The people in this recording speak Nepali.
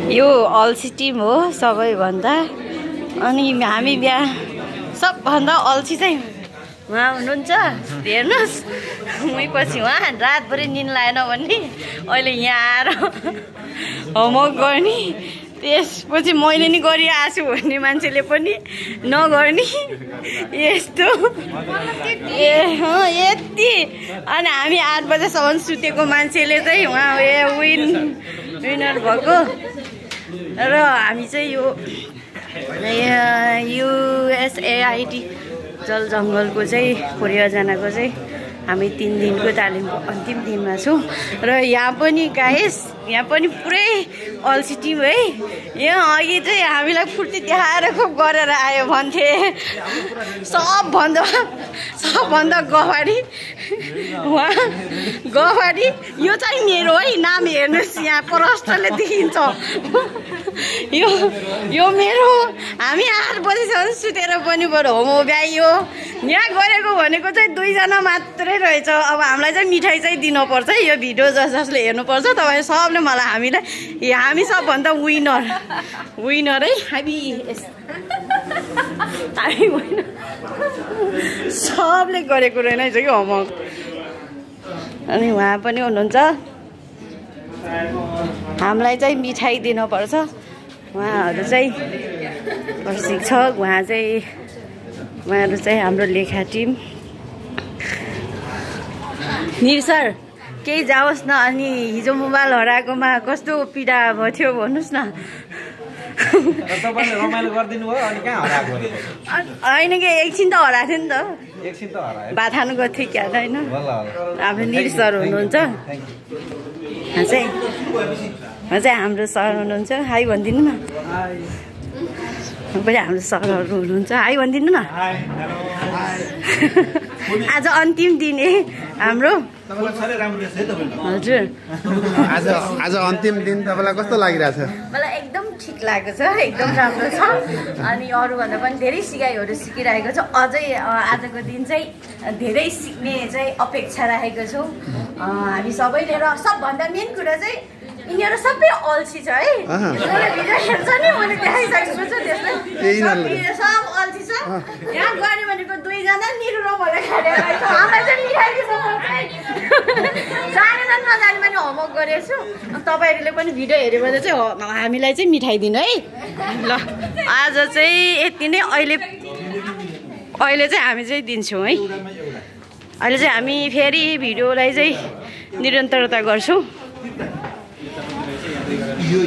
यो अल्छी टिम हो सबैभन्दा। अनि हामी बिहा सबभन्दा अल्छी चाहिँ उहाँ हुनुहुन्छ। हेर्नुहोस् मै पछि उहाँ रातभरि निन लाएन भने अहिले यहाँ आएर होमवर्क गर्ने, त्यसपछि मैले नि गरिआएको छु भन्ने मान्छेले पनि नगर्ने, यस्तो यति। अनि हामी 8 बजेसम्म सुतेको मान्छेले चाहिँ उहाँ विनर भएको। र हामी चाहिँ यो USAID जल जङ्गलको चाहिँ परियोजनाको चाहिँ हामी 3 दिनको तालिमको अन्तिम दिनमा छौँ। र यहाँ पनि गाइस, यहाँ पनि पुरै अल्छी टिम है। यहाँ अघि चाहिँ हामीलाई फुर्ती देखाएर खुब गरेर आयो भन्थे। सबभन्दा गवाडी उहाँ गवाडी। यो चाहिँ मेरो है, नाम हेर्नुहोस् यहाँ प्रष्टले देखिन्छ। यो मेरो। हामी 8 बजीसम्म सुतेर पनि बरु होमो भ्याइयो। यहाँ गरेको भनेको चाहिँ 2 जना मात्रै रहेछ। अब हामीलाई चाहिँ मिठाई चाहिँ दिनुपर्छ है। यो भिडियो जसले हेर्नुपर्छ तपाईँ सबले मलाई हामी सबभन्दा विनर है। हामी विनर सबले गरेको रहेछ कि होमवर्क। अनि उहाँ पनि हुनुहुन्छ। हामीलाई चाहिँ मिठाई दिनुपर्छ। उहाँहरू चाहिँ प्रशिक्षक, उहाँहरू चाहिँ हाम्रो लेखा टिम। निर सर केही जाओस् न। अनि हिजो मोबाइल हराएकोमा कस्तो पीडा भयो थियो भन्नुहोस् न। तपाईले रमाइलो गरिदिनु भयो अनि कहाँ हराएको हैन के एकछिन त हराएको थियो नि त। एकछिन त हरायो। भात खानु गएको थियो क्या हैन। हाम्रो निर सर हुनुहुन्छ। चाहिँ हाम्रो सर हुनुहुन्छ। हाई भनिदिनु न। पनि हाम्रो सरहरू हुनुहुन्छ। हाई भनिदिनु न। आज अन्तिम दिन हाम्रो। हजुर आज अन्तिम दिन तपाईँलाई कस्तो लागिरहेछ? मलाई एकदम ठिक लागेको छ, एकदम राम्रो छ। अनि अरूभन्दा पनि धेरै सिकाइहरू सिकिरहेको छु। अझै आजको दिन चाहिँ धेरै सिक्ने चाहिँ अपेक्षा राखेको छु हामी सबैले। र सबभन्दा मेन कुरा चाहिँ यिनीहरू सबै अल्छी छ है। भिडियो हेर्छ नि, मैले देखाइसकेको छु त्यसलाई। सब अल्छी छ। यहाँ गर्ने भनेको 2 जना निरु र मलाई खाने। हामीलाई चाहिँ मिठाई दिनुपर्छ। जाने नजाने पनि होमवर्क गरेको छु। तपाईँहरूले पनि भिडियो हेऱ्यो भने चाहिँ हामीलाई चाहिँ मिठाई दिनु है। ल आज चाहिँ यति नै। अहिले चाहिँ हामी चाहिँ दिन्छौँ है। अहिले चाहिँ हामी फेरि भिडियोलाई चाहिँ निरन्तरता गर्छौँ। यो